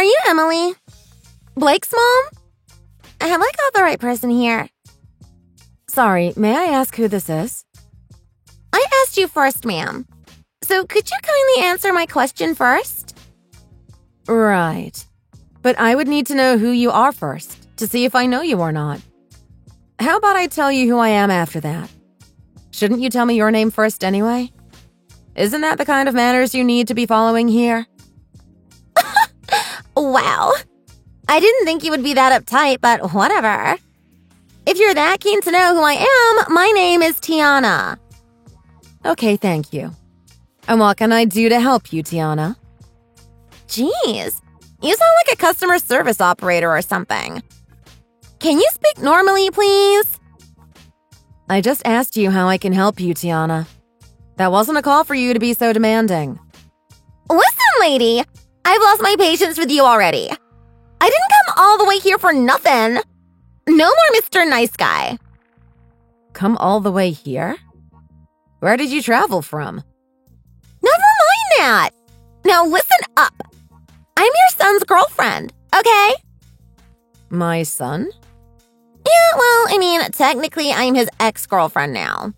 you Emily? Blake's mom? Have I got the right person here? Sorry, may I ask who this is? I asked you first, ma'am. So could you kindly answer my question first? Right. But I would need to know who you are first, to see if I know you or not. How about I tell you who I am after that? Shouldn't you tell me your name first anyway? Isn't that the kind of manners you need to be following here? Wow. I didn't think you would be that uptight, but whatever. If you're that keen to know who I am, my name is Tiana. Okay, thank you. And what can I do to help you, Tiana? Jeez, you sound like a customer service operator or something. Can you speak normally, please? I just asked you how I can help you, Tiana. That wasn't a call for you to be so demanding. Listen, lady, I've lost my patience with you already. I didn't come all the way here for nothing. No more Mr. Nice Guy. Come all the way here? Where did you travel from? Never mind that. Now listen up. I'm your son's girlfriend, okay? My son? Yeah, well, I mean, technically I'm his ex-girlfriend now.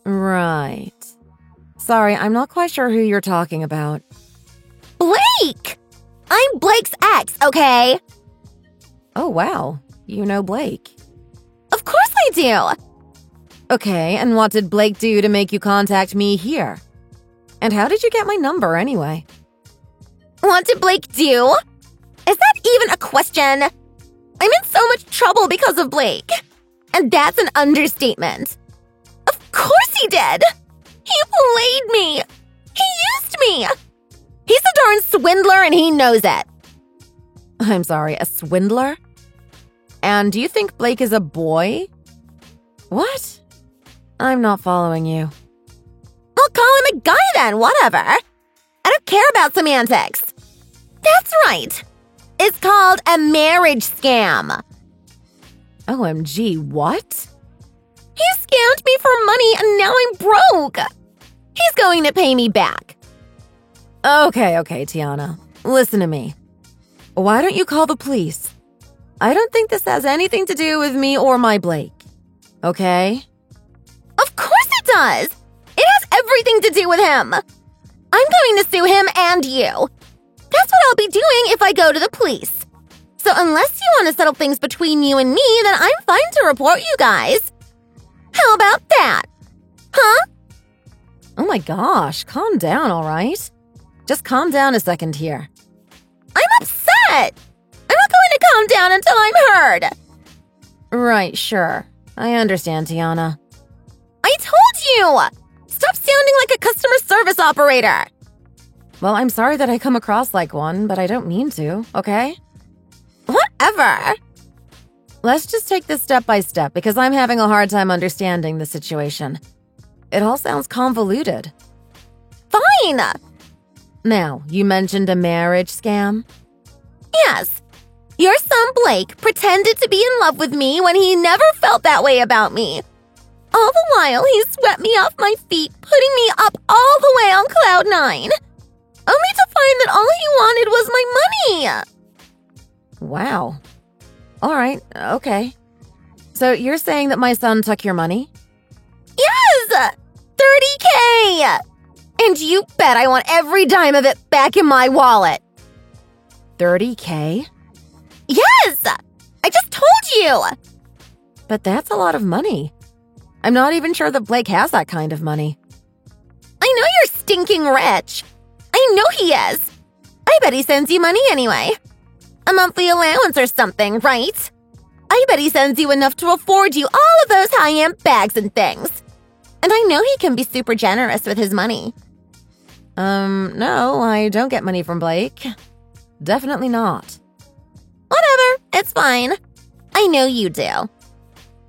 Right. Sorry, I'm not quite sure who you're talking about. Blake! I'm Blake's ex, okay? Oh, wow. You know Blake. Of course I do. Okay, and what did Blake do to make you contact me here? And how did you get my number anyway? What did Blake do? Is that even a question? I'm in so much trouble because of Blake. And that's an understatement. Of course he did. He played me. He used me. He's a darn swindler and he knows it. I'm sorry, a swindler? And do you think Blake is a boy? What? I'm not following you. Well, call him a guy then, whatever. I don't care about semantics. That's right. It's called a marriage scam. OMG, what? He scammed me for money and now I'm broke. He's going to pay me back. Okay, Tiana. Listen to me. Why don't you call the police? I don't think this has anything to do with me or my Blake. Okay? Of course it does. It has everything to do with him. I'm going to sue him and you. That's what I'll be doing if I go to the police. So unless you want to settle things between you and me, then I'm fine to report you guys. How about that? Huh? Oh my gosh, calm down, all right? Just calm down a second here. I'm upset. I'm not going to calm down until I'm heard. Right, sure. I understand, Tiana. I told you! Stop sounding like a customer service operator. Well, I'm sorry that I come across like one, but I don't mean to, okay? Whatever. Let's just take this step by step because I'm having a hard time understanding the situation. It all sounds convoluted. Fine. Now, you mentioned a marriage scam? Yes. Your son Blake pretended to be in love with me when he never felt that way about me. All the while, he swept me off my feet, putting me up all the way on cloud nine. Only to find that all he wanted was my money. Wow. All right, okay. So you're saying that my son took your money? Yes! $30K! And you bet I want every dime of it back in my wallet. $30K? Yes! I just told you! But that's a lot of money. I'm not even sure that Blake has that kind of money. I know you're stinking rich. I know he is. I bet he sends you money anyway. A monthly allowance or something, right? I bet he sends you enough to afford you all of those high-end bags and things. And I know he can be super generous with his money. No, I don't get money from Blake. Definitely not. Whatever, it's fine. I know you do.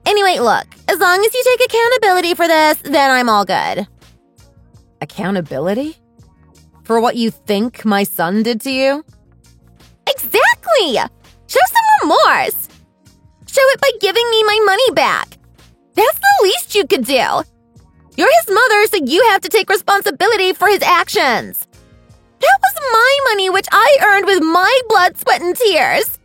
Anyway, look, as long as you take accountability for this, then I'm all good. Accountability? For what you think my son did to you? Exactly! Show some remorse. Show it by giving me my money back. That's the least you could do. You're his mother, so you have to take responsibility for his actions. That was my money, which I earned with my blood, sweat, and tears.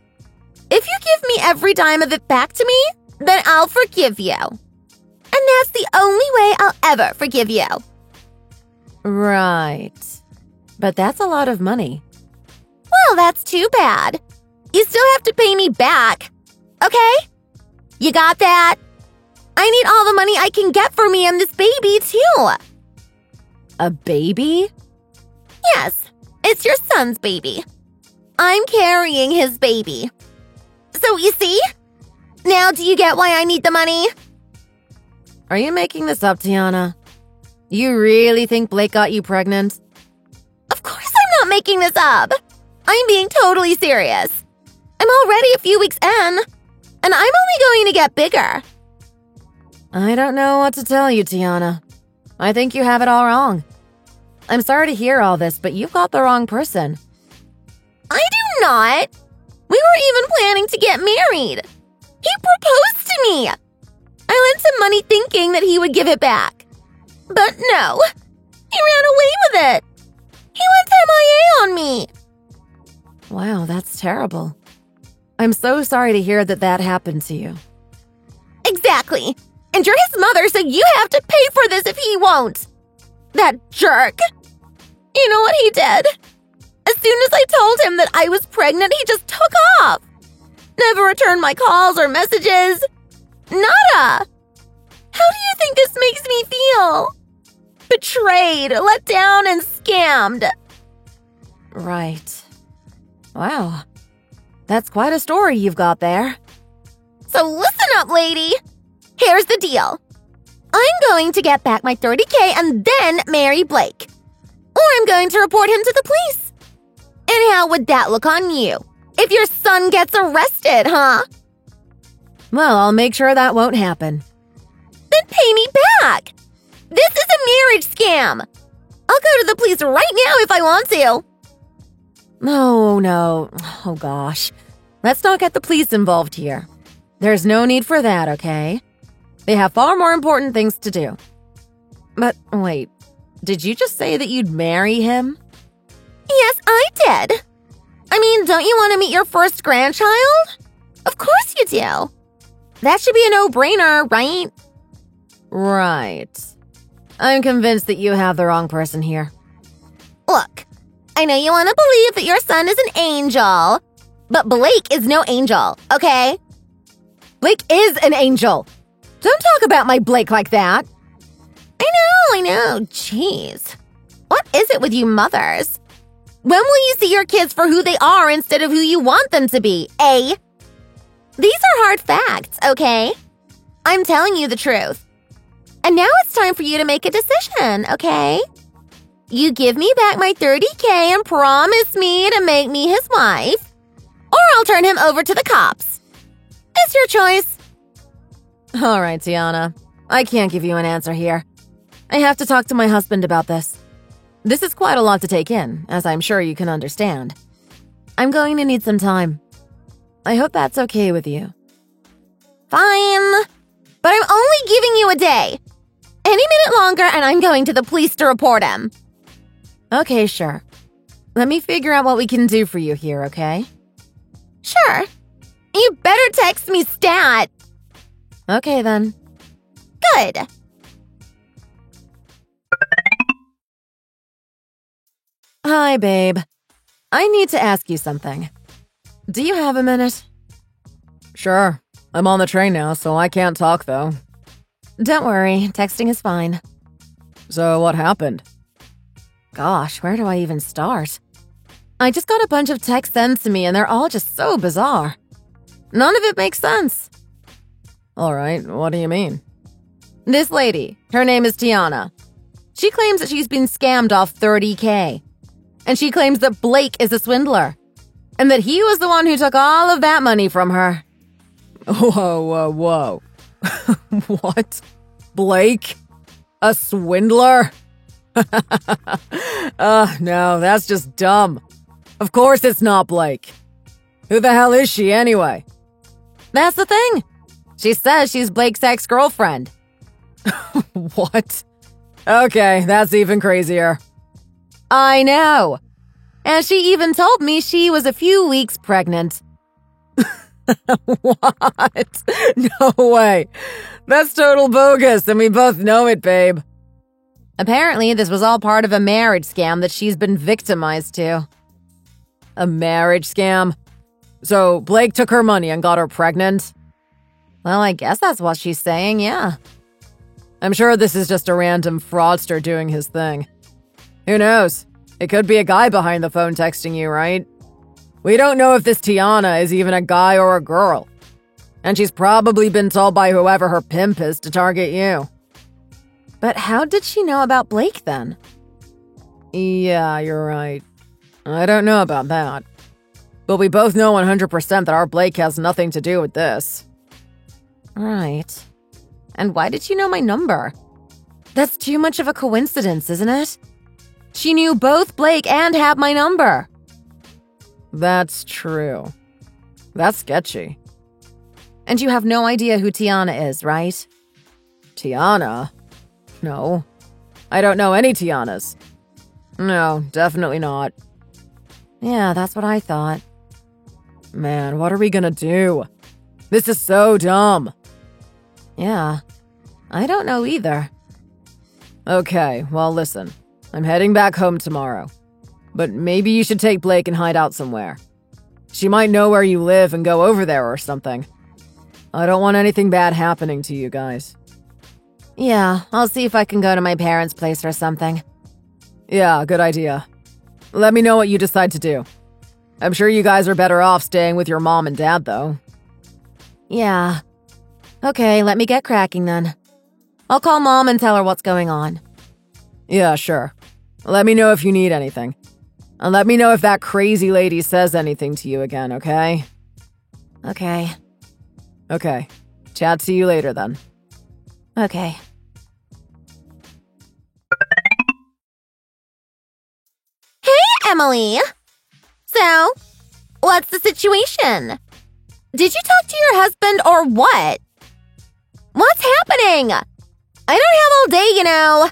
If you give me every dime of it back to me, then I'll forgive you. And that's the only way I'll ever forgive you. Right. But that's a lot of money. Well, that's too bad. You still have to pay me back. Okay? You got that? I need all the money I can get for me and this baby, too. A baby? Yes, it's your son's baby. I'm carrying his baby. So you see? Now do you get why I need the money? Are you making this up, Tiana? You really think Blake got you pregnant? Of course I'm not making this up. I'm being totally serious. I'm already a few weeks in, and I'm only going to get bigger. I don't know what to tell you, Tiana. I think you have it all wrong. I'm sorry to hear all this, but you've got the wrong person. I do not. We weren't even planning to get married. He proposed to me. I lent him money thinking that he would give it back. But no, he ran away with it. He went MIA on me. Wow, that's terrible. I'm so sorry to hear that that happened to you. Exactly. And you're his mother, so you have to pay for this if he won't. That jerk. You know what he did? As soon as I told him that I was pregnant, he just took off. Never returned my calls or messages. Nada. How do you think this makes me feel? Betrayed, let down, and scammed. Right. Wow. That's quite a story you've got there. So listen up, lady. Here's the deal. I'm going to get back my $30K and then marry Blake. Or I'm going to report him to the police. And how would that look on you? If your son gets arrested, huh? Well, I'll make sure that won't happen. Then pay me back. This is a marriage scam. I'll go to the police right now if I want to. No. Oh, gosh. Let's not get the police involved here. There's no need for that, okay? They have far more important things to do. But wait, did you just say that you'd marry him? Yes, I did. I mean, don't you want to meet your first grandchild? Of course you do. That should be a no-brainer, right? Right. I'm convinced that you have the wrong person here. Look, I know you want to believe that your son is an angel, but Blake is no angel, okay? Blake is an angel. Don't talk about my Blake like that. I know. Jeez. What is it with you mothers? When will you see your kids for who they are instead of who you want them to be, eh? These are hard facts, okay? I'm telling you the truth. And now it's time for you to make a decision, okay? You give me back my $30K and promise me to make me his wife, or I'll turn him over to the cops. It's your choice. All right, Tiana. I can't give you an answer here. I have to talk to my husband about this. This is quite a lot to take in, as I'm sure you can understand. I'm going to need some time. I hope that's okay with you. Fine. But I'm only giving you a day. Any minute longer and I'm going to the police to report him. Okay, sure. Let me figure out what we can do for you here, okay? Sure. You better text me stat. Okay, then. Good. Hi, babe. I need to ask you something. Do you have a minute? Sure. I'm on the train now, so I can't talk, though. Don't worry, texting is fine. So what happened? Gosh, where do I even start? I just got a bunch of texts sent to me, and they're all just so bizarre. None of it makes sense. All right, what do you mean? This lady, her name is Tiana. She claims that she's been scammed off $30K. And she claims that Blake is a swindler. And that he was the one who took all of that money from her. Whoa. What? Blake? A swindler? No, that's just dumb. Of course it's not Blake. Who the hell is she anyway? That's the thing. She says she's Blake's ex-girlfriend. What? Okay, that's even crazier. I know. And she even told me she was a few weeks pregnant. What? No way. That's total bogus, and we both know it, babe. Apparently, this was all part of a marriage scam that she's been victimized to. A marriage scam? So Blake took her money and got her pregnant? Well, I guess that's what she's saying, yeah. I'm sure this is just a random fraudster doing his thing. Who knows? It could be a guy behind the phone texting you, right? We don't know if this Tiana is even a guy or a girl. And she's probably been told by whoever her pimp is to target you. But how did she know about Blake then? Yeah, you're right. I don't know about that. But we both know 100% that our Blake has nothing to do with this. Right. And why did she know my number? That's too much of a coincidence, isn't it? She knew both Blake and had my number. That's true. That's sketchy. And you have no idea who Tiana is, right? Tiana? No. I don't know any Tianas. No, definitely not. Yeah, that's what I thought. Man, what are we gonna do? This is so dumb. Yeah, I don't know either. Okay, well listen. I'm heading back home tomorrow. But maybe you should take Blake and hide out somewhere. She might know where you live and go over there or something. I don't want anything bad happening to you guys. Yeah, I'll see if I can go to my parents' place or something. Yeah, good idea. Let me know what you decide to do. I'm sure you guys are better off staying with your mom and dad, though. Yeah. Okay, let me get cracking then. I'll call Mom and tell her what's going on. Yeah, sure. Let me know if you need anything. And let me know if that crazy lady says anything to you again, okay? Okay. Okay. Chat to you later, then. Okay. Hey, Emily! So, what's the situation? Did you talk to your husband or what? What's happening? I don't have all day, you know.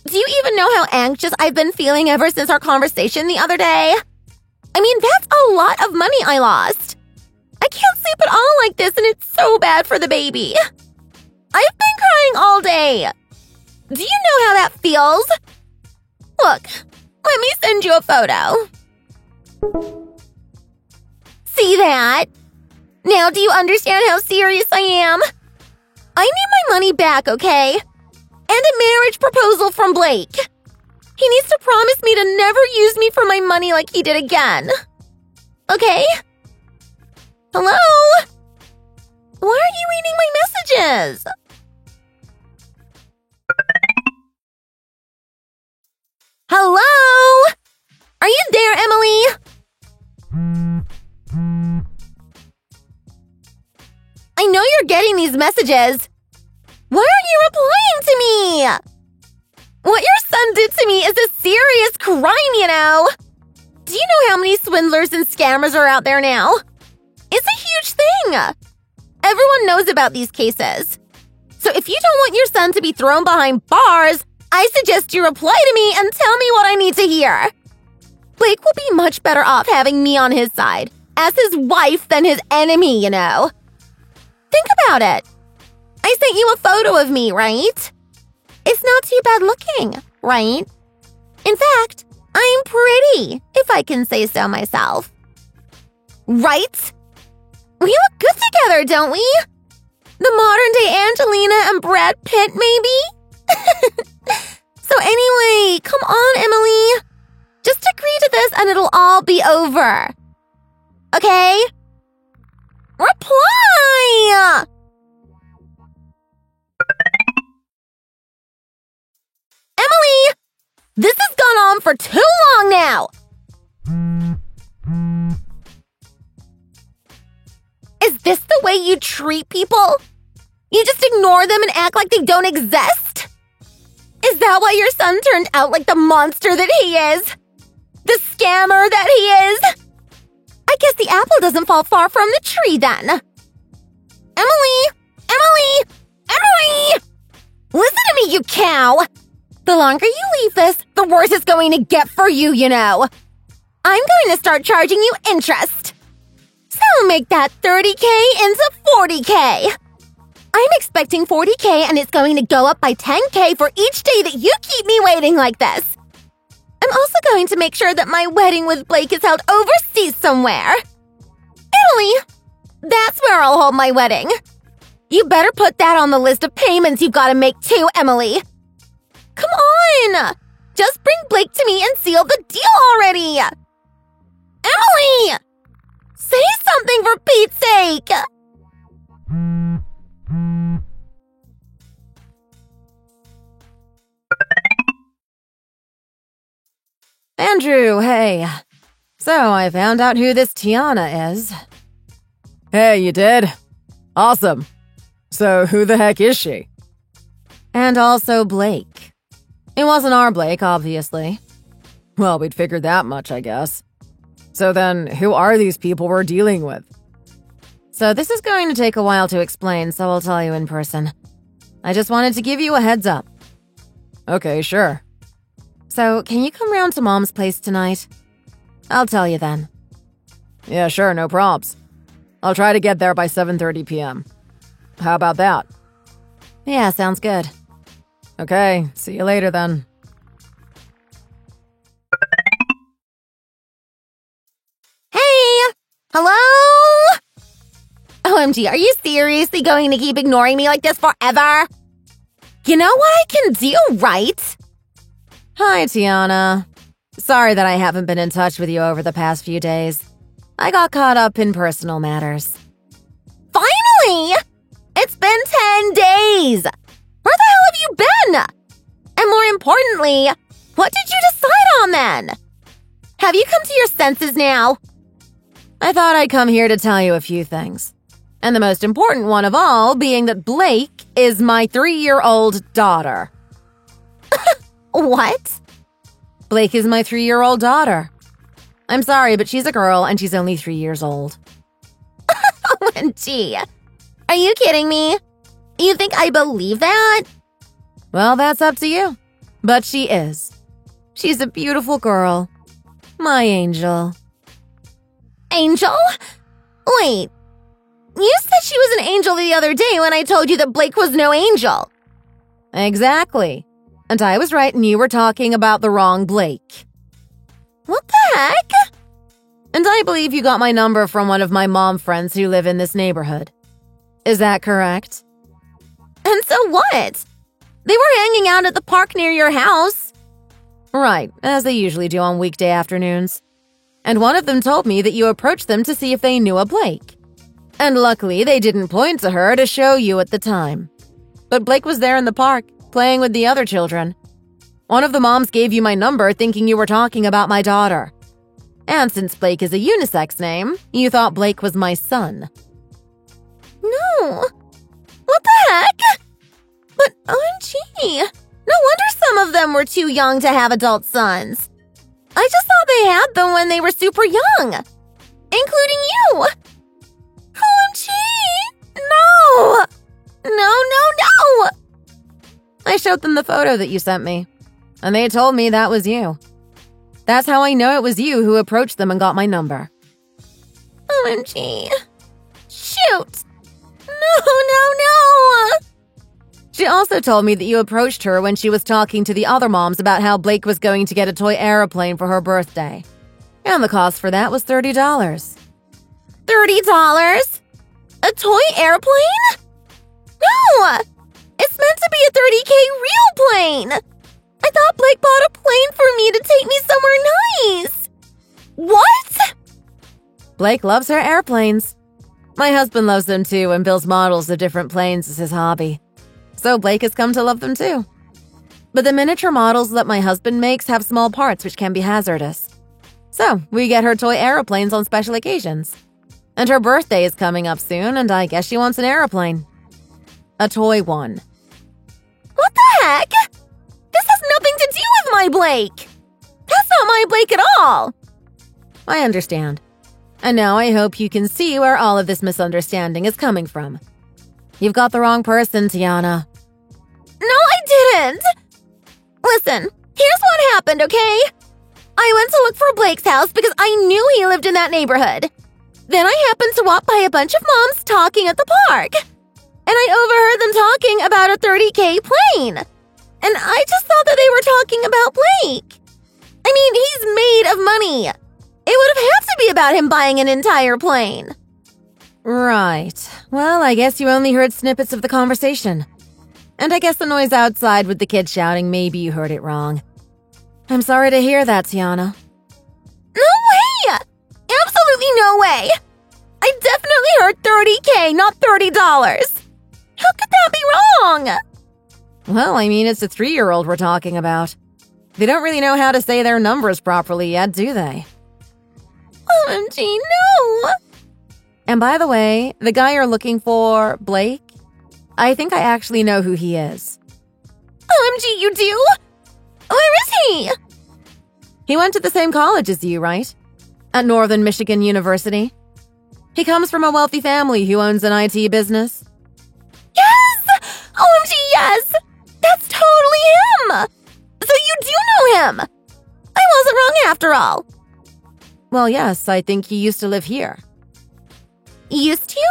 Do you even know how anxious I've been feeling ever since our conversation the other day? I mean, that's a lot of money I lost. I can't sleep at all like this, and it's so bad for the baby. I've been crying all day. Do you know how that feels? Look, let me send you a photo. See that? Now do you understand how serious I am? I need my money back, okay? And a marriage proposal from Blake. He needs to promise me to never use me for my money like he did again. Okay? Hello? Why are you reading my messages? Hello? Are you there, Emily? I know you're getting these messages. Why aren't you replying to me? What your son did to me is a serious crime, you know. Do you know how many swindlers and scammers are out there now? It's a huge thing. Everyone knows about these cases. So if you don't want your son to be thrown behind bars, I suggest you reply to me and tell me what I need to hear. Blake will be much better off having me on his side, as his wife than his enemy, you know. Think about it. I sent you a photo of me, right? It's not too bad looking, right? In fact, I'm pretty, if I can say so myself. Right? We look good together, don't we? The modern-day Angelina and Brad Pitt, maybe? So anyway, come on, Emily. Just agree to this and it'll all be over. Okay? Reply! Emily! This has gone on for too long now! Is this the way you treat people? You just ignore them and act like they don't exist? Is that why your son turned out like the monster that he is? The scammer that he is? I guess the apple doesn't fall far from the tree then. Emily! Emily! Emily! Listen to me, you cow! The longer you leave this, the worse it's going to get for you, you know. I'm going to start charging you interest. So make that 30K into 40K. I'm expecting 40K and it's going to go up by 10K for each day that you keep me waiting like this. I'm also going to make sure that my wedding with Blake is held overseas somewhere. Italy! That's where I'll hold my wedding. You better put that on the list of payments you gotta make too, Emily. Come on! Just bring Blake to me and seal the deal already! Emily! Say something for Pete's sake! Andrew, hey. So I found out who this Tiana is. Hey, you did? Awesome. So who the heck is she? And also Blake. It wasn't our Blake, obviously. Well, we'd figured that much, I guess. So then, who are these people we're dealing with? So this is going to take a while to explain, so I'll tell you in person. I just wanted to give you a heads up. Okay, sure. So, can you come round to Mom's place tonight? I'll tell you then. Yeah, sure, no props. I'll try to get there by 7:30 p.m. How about that? Yeah, sounds good. Okay, see you later then. Hey! Hello? OMG, are you seriously going to keep ignoring me like this forever? You know what I can do, right? Hi, Tiana. Sorry that I haven't been in touch with you over the past few days. I got caught up in personal matters. Finally! It's been 10 days! Where the hell have you been? And more importantly, what did you decide on then? Have you come to your senses now? I thought I'd come here to tell you a few things. And the most important one of all being that Blake is my 3-year-old daughter. What? Blake is my 3-year-old daughter. I'm sorry, but she's a girl and she's only 3 years old. OMG. Are you kidding me? You think I believe that? Well, that's up to you. But she is. She's a beautiful girl. My angel. Angel? Wait. You said she was an angel the other day when I told you that Blake was no angel. Exactly. And I was right and you were talking about the wrong Blake. What the heck? And I believe you got my number from one of my mom friends who live in this neighborhood. Is that correct? And so what? They were hanging out at the park near your house. Right, as they usually do on weekday afternoons. And one of them told me that you approached them to see if they knew a Blake. And luckily, they didn't point to her to show you at the time. But Blake was there in the park, playing with the other children. One of the moms gave you my number thinking you were talking about my daughter. And since Blake is a unisex name, you thought Blake was my son. No. What the heck? But OMG. No wonder some of them were too young to have adult sons. I just thought they had them when they were super young. Including you. OMG. No. No. I showed them the photo that you sent me, and they told me that was you. That's how I know it was you who approached them and got my number. OMG. Shoot. No. She also told me that you approached her when she was talking to the other moms about how Blake was going to get a toy airplane for her birthday. And the cost for that was $30. $30? A toy airplane? No! It's meant to be a 30K real plane! I thought Blake bought a plane for me to take me somewhere nice! What? Blake loves her airplanes. My husband loves them too and builds models of different planes as his hobby. So Blake has come to love them too. But the miniature models that my husband makes have small parts which can be hazardous. So we get her toy aeroplanes on special occasions. And her birthday is coming up soon, and I guess she wants an airplane. A toy one. What the heck? This has nothing to do with my Blake! That's not my Blake at all! I understand. And now I hope you can see where all of this misunderstanding is coming from. You've got the wrong person, Tiana. No, I didn't! Listen, here's what happened, okay? I went to look for Blake's house because I knew he lived in that neighborhood. Then I happened to walk by a bunch of moms talking at the park. And I overheard them talking about a $30K plane. And I just thought that they were talking about Blake. I mean, he's made of money. It would have had to be about him buying an entire plane. Right. Well, I guess you only heard snippets of the conversation. And I guess the noise outside with the kids shouting, maybe you heard it wrong. I'm sorry to hear that, Tiana. No way! Absolutely no way! I definitely heard $30K, not $30. How could that be wrong? Well, I mean, it's a 3-year-old we're talking about. They don't really know how to say their numbers properly yet, do they? OMG, no! And by the way, the guy you're looking for, Blake, I think I actually know who he is. OMG, you do? Where is he? He went to the same college as you, right? At Northern Michigan University. He comes from a wealthy family who owns an IT business. Yes! OMG, yes! That's totally him! So you do know him! I wasn't wrong after all. Well, yes, I think he used to live here. Used to?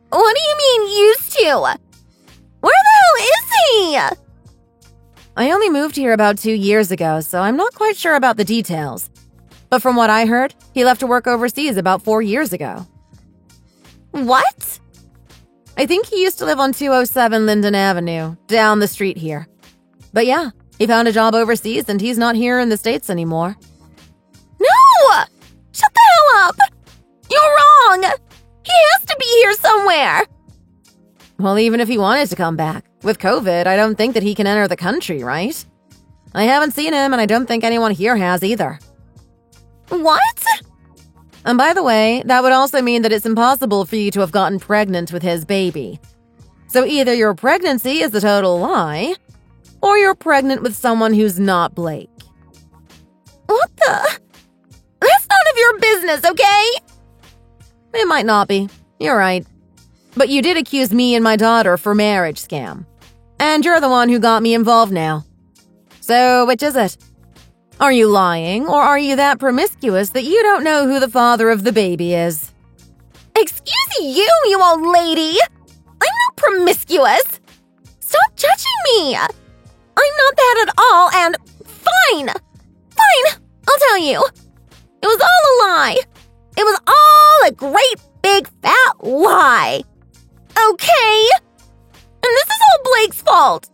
What do you mean, used to? Where the hell is he? I only moved here about 2 years ago, so I'm not quite sure about the details. But from what I heard, he left to work overseas about 4 years ago. What? I think he used to live on 207 Linden Avenue, down the street here. But yeah, he found a job overseas and he's not here in the States anymore. No! Shut the hell up! You're wrong! He has to be here somewhere! Well, even if he wanted to come back, with COVID, I don't think that he can enter the country, right? I haven't seen him and I don't think anyone here has either. What? And by the way, that would also mean that it's impossible for you to have gotten pregnant with his baby. So either your pregnancy is a total lie, or you're pregnant with someone who's not Blake. What the? That's none of your business, okay? It might not be. You're right. But you did accuse me and my daughter for marriage scam. And you're the one who got me involved now. So which is it? Are you lying, or are you that promiscuous that you don't know who the father of the baby is? Excuse you old lady! I'm not promiscuous! Stop judging me! I'm not that at all, and fine! I'll tell you. It was all a lie. It was all a great big fat lie. Okay? And this is all Blake's fault.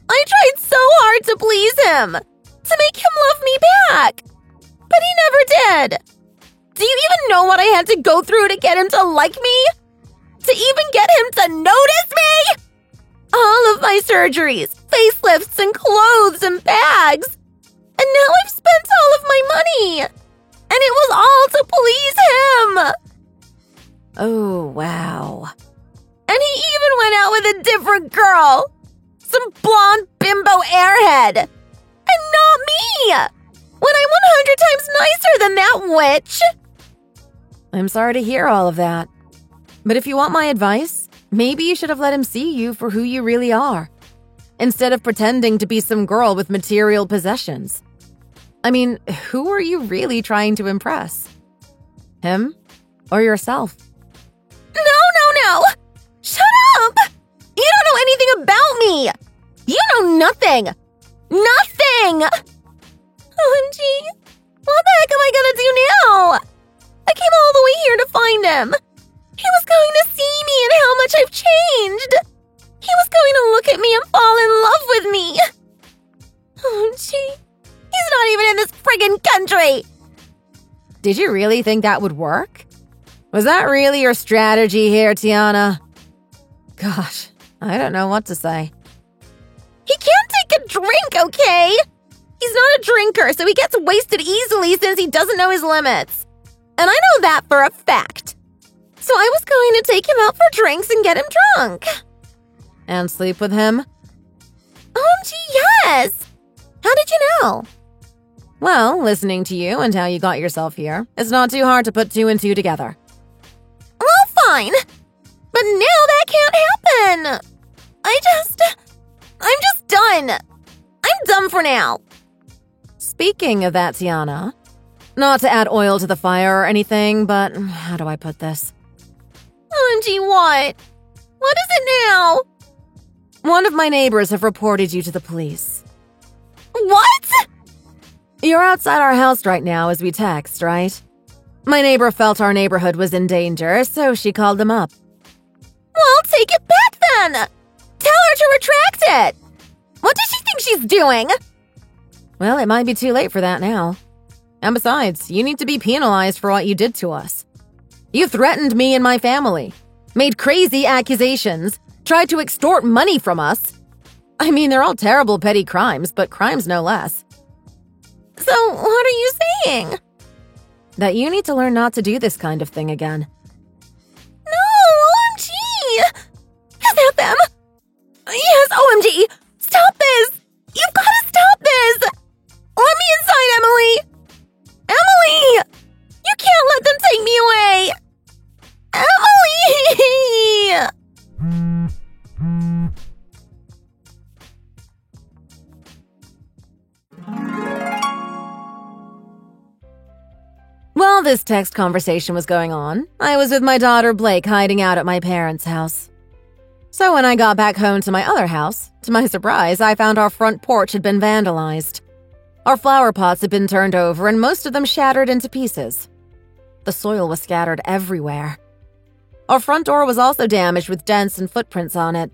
I tried so hard to please him, to make him love me back. But he never did. Do you even know what I had to go through to get him to like me? To even get him to notice me? All of my surgeries, facelifts, and clothes and bags. And now I've spent all of my money. And it was all to please him. Oh, wow. And he even went out with a different girl. Some blonde bimbo airhead. And not me. When I'm 100 times nicer than that witch. I'm sorry to hear all of that. But if you want my advice, maybe you should have let him see you for who you really are, instead of pretending to be some girl with material possessions. I mean, who are you really trying to impress? Him or yourself? No. Shut up. You don't know anything about me. You know nothing. Nothing. OMG. What the heck am I gonna do now? I came all the way here to find him. He was going to see me and how much I've changed. He was going to look at me and fall in love with me. OMG. He's not even in this friggin' country. Did you really think that would work? Was that really your strategy here, Tiana? Gosh, I don't know what to say. He can't take a drink, okay? He's not a drinker, so he gets wasted easily since he doesn't know his limits. And I know that for a fact. So I was going to take him out for drinks and get him drunk. And sleep with him? OMG, yes! How did you know? Well, listening to you and how you got yourself here, it's not too hard to put 2 and 2 together. Well, fine. But now that can't happen. I'm just done. I'm done for now. Speaking of that, Tiana, not to add oil to the fire or anything, but how do I put this? OMG, what? What is it now? One of my neighbors have reported you to the police. What? You're outside our house right now as we text, right? My neighbor felt our neighborhood was in danger, so she called them up. Well, take it back then! Tell her to retract it! What does she think she's doing? Well, it might be too late for that now. And besides, you need to be penalized for what you did to us. You threatened me and my family, made crazy accusations, tried to extort money from us. I mean, they're all terrible petty crimes, but crimes no less. So, what are you saying? That you need to learn not to do this kind of thing again. No, OMG! Is that them? Yes, OMG! Stop this! You've got to stop this! Let me inside, Emily! Emily! You can't let them take me away! Emily! While this text conversation was going on, I was with my daughter Blake hiding out at my parents' house. So when I got back home to my other house, to my surprise, I found our front porch had been vandalized. Our flower pots had been turned over and most of them shattered into pieces. The soil was scattered everywhere. Our front door was also damaged with dents and footprints on it.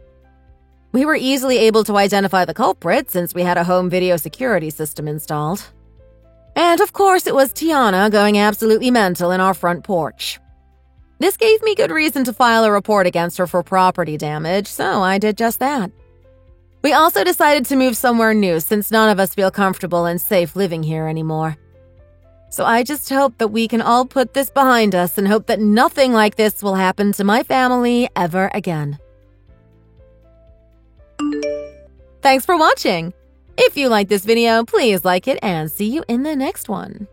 We were easily able to identify the culprit since we had a home video security system installed. And of course, it was Tiana going absolutely mental in our front porch. This gave me good reason to file a report against her for property damage, so I did just that. We also decided to move somewhere new since none of us feel comfortable and safe living here anymore. So I just hope that we can all put this behind us and hope that nothing like this will happen to my family ever again. Thanks for watching! If you like this video, please like it and see you in the next one.